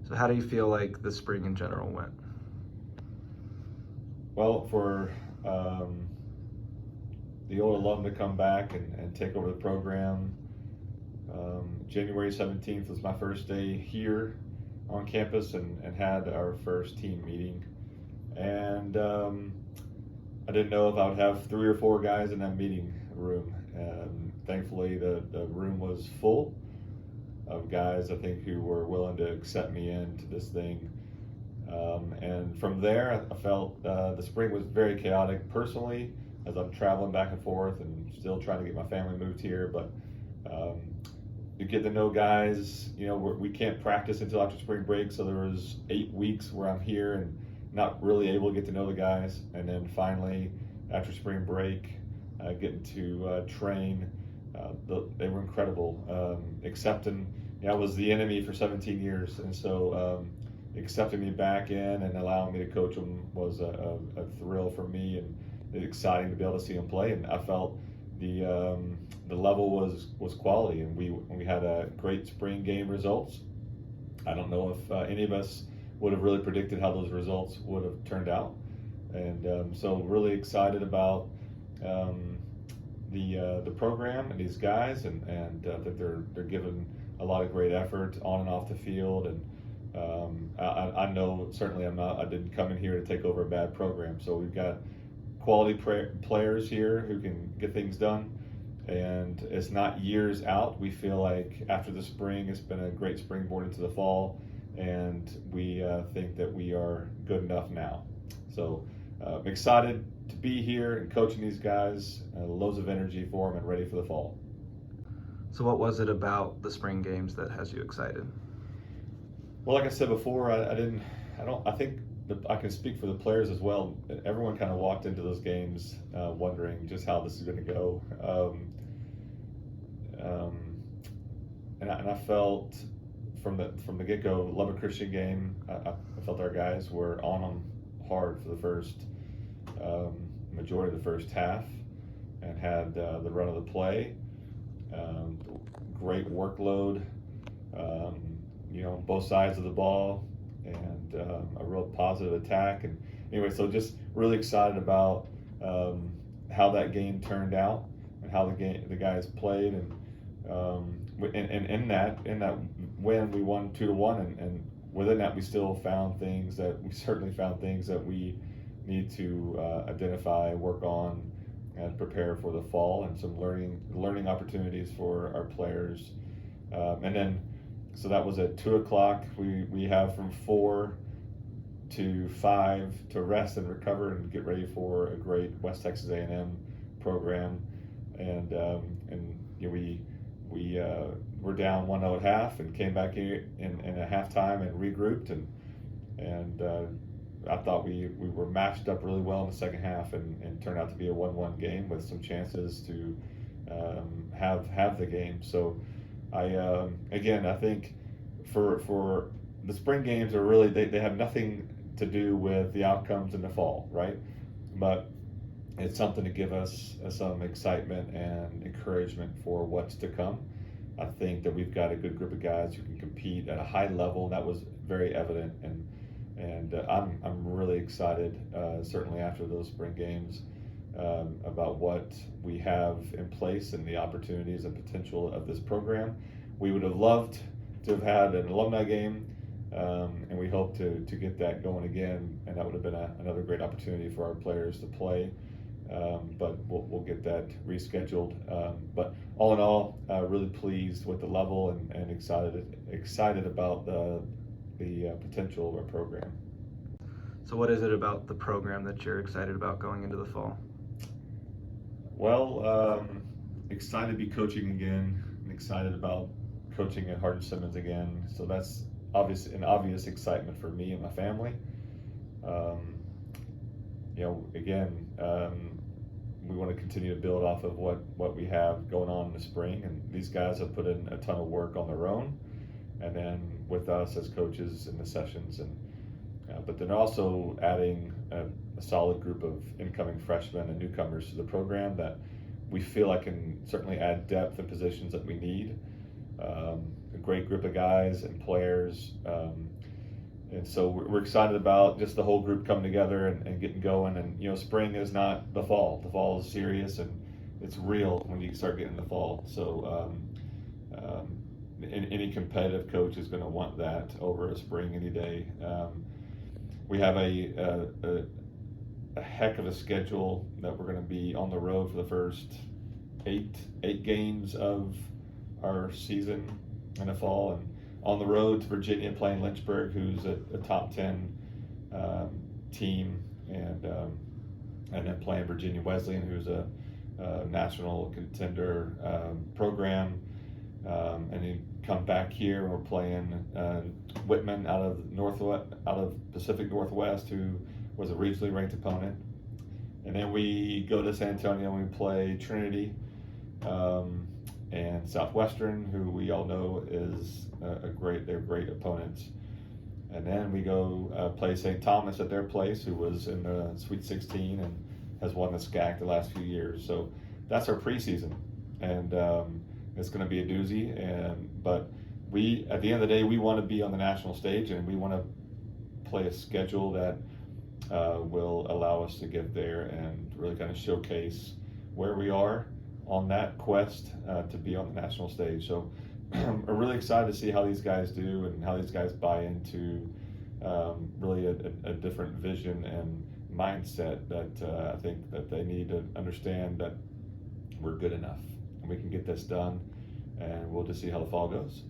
So how do you feel like the spring in general went? Well, for the old alum to come back and take over the program, January 17th was my first day here on campus and had our first team meeting. And I didn't know if I would have 3 or 4 guys in that meeting room. Thankfully, the room was full of guys, I think, who were willing to accept me into this thing. And from there, I felt the spring was very chaotic personally as I'm traveling back and forth and still trying to get my family moved here. But to get to know guys, we can't practice until after spring break. So there was 8 weeks where I'm here and not really able to get to know the guys. And then finally, after spring break, getting to train, they were incredible. Accepting, I was the enemy for 17 years. And so accepting me back in and allowing me to coach them was a thrill for me, and exciting to be able to see them play. And I felt the level was quality, and we had a great spring game results. I don't know if any of us would have really predicted how those results would have turned out, and so really excited about the program and these guys, and that they're giving a lot of great effort on and off the field. And I know certainly I didn't come in here to take over a bad program. So we've got quality players here who can get things done, and it's not years out. We feel like after the spring, it's been a great springboard into the fall, and we think that we are good enough now. So I'm excited to be here and coaching these guys, loads of energy for them and ready for the fall. So what was it about the spring games that has you excited? Well, like I said before, I think that I can speak for the players as well. Everyone kind of walked into those games wondering just how this is going to go. And I felt from the get-go, Lubbock Christian game, I felt our guys were on them hard for the first majority of the first half, and had the run of the play. Great workload. Both sides of the ball, and a real positive attack. And anyway, so just really excited about how that game turned out and how the guys played. And in that win, we won 2-1, and within that, we certainly found things that we need to identify, work on, and prepare for the fall, and some learning opportunities for our players. And then, so that was at 2:00. We have from 4 to 5 to rest and recover and get ready for a great West Texas A&M program. And we were down 1-0 at half, and came back here in a halftime and regrouped, and I thought we were matched up really well in the second half, and turned out to be a 1-1 game with some chances to have the game. So I think for the spring games are really, they have nothing to do with the outcomes in the fall, right? But it's something to give us some excitement and encouragement for what's to come. I think that we've got a good group of guys who can compete at a high level. That was very evident, and I'm really excited, certainly after those spring games, about what we have in place and the opportunities and potential of this program. We would have loved to have had an alumni game, and we hope to get that going again, and that would have been another great opportunity for our players to play. But we'll get that rescheduled. But all in all, really pleased with the level, and excited about the potential of our program. So what is it about the program that you're excited about going into the fall? Well, excited to be coaching again, and excited about coaching at Hardin-Simmons again. So that's an obvious excitement for me and my family. Again, we want to continue to build off of what we have going on in the spring, and these guys have put in a ton of work on their own, and then with us as coaches in the sessions, and but then also adding a solid group of incoming freshmen and newcomers to the program that we feel like can certainly add depth in positions that we need. A great group of guys and players. And so we're excited about just the whole group coming together and getting going. And spring is not the fall. The fall is serious and it's real when you start getting the fall. So any competitive coach is going to want that over a spring any day. We have a heck of a schedule that we're going to be on the road for the first eight games of our season in the fall, and on the road to Virginia playing Lynchburg, who's a top 10 team, and then playing Virginia Wesleyan, who's a national contender program, and then come back here and we're playing Whitman out of Pacific Northwest, who was a regionally ranked opponent, and then we go to San Antonio and we play Trinity and Southwestern, who we all know is they're great opponents. And then we go play St. Thomas at their place, who was in the Sweet 16 and has won the SCAC the last few years. So that's our preseason, and it's going to be a doozy. But we, at the end of the day, we want to be on the national stage, and we want to play a schedule that will allow us to get there and really kind of showcase where we are on that quest to be on the national stage. So I'm really excited to see how these guys do and how these guys buy into really a different vision and mindset that I think that they need to understand that we're good enough and we can get this done, and we'll just see how the fall goes.